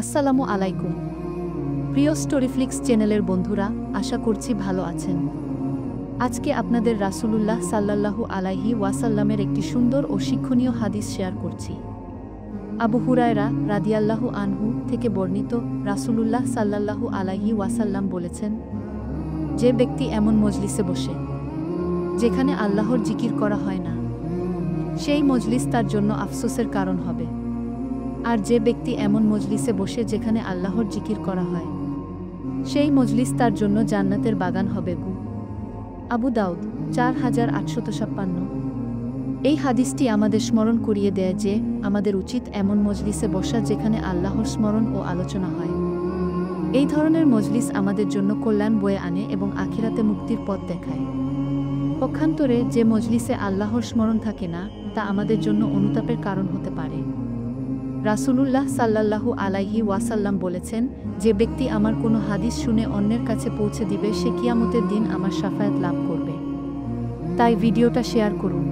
আসসালামু আলাইকুম প্রিয় স্টোরিফ্লিক্স চ্যানেলের বন্ধুরা, আশা করছি ভালো আছেন। আজকে আপনাদের রাসূলুল্লাহ সাল্লাল্লাহু আলাইহি ওয়াসাল্লামের একটি সুন্দর ও শিক্ষণীয় হাদিস শেয়ার করছি। আবু হুরায়রা রাদিয়াল্লাহু আনহু থেকে বর্ণিত, রাসূলুল্লাহ সাল্লাল্লাহু আলাইহি ওয়াসাল্লাম বলেছেন, যে ব্যক্তি এমন মজলিসে বসে যেখানে আল্লাহর জিকির করা হয় না, সেই মজলিস তার জন্য আফসোসের কারণ হবে। আর যে ব্যক্তি এমন মজলিসে বসে যেখানে আল্লাহর জিকির করা হয়, সেই মজলিস তার জন্য জান্নাতের বাগান হবে। আবু দাউদ 4856। এই হাদিসটি আমাদের স্মরণ করিয়ে দেয় যে আমাদের উচিত এমন মজলিসে বসা যেখানে আল্লাহর স্মরণ ও আলোচনা হয়। এই ধরনের মজলিস আমাদের জন্য কল্যাণ বয়ে আনে এবং আখিরাতে মুক্তির পথ দেখায়। পক্ষান্তরে যে মজলিসে আল্লাহর স্মরণ থাকে না, তা আমাদের জন্য অনুতাপের কারণ হতে পারে। রাসূলুল্লাহ সাল্লাল্লাহু আলাইহি ওয়াসাল্লাম বলেছেন, যে ব্যক্তি আমার কোনো হাদিস শুনে অন্যের কাছে পৌঁছে দিবে, সে কিয়ামতের দিন আমার শাফায়াত লাভ করবে। তাই ভিডিওটা শেয়ার করুন।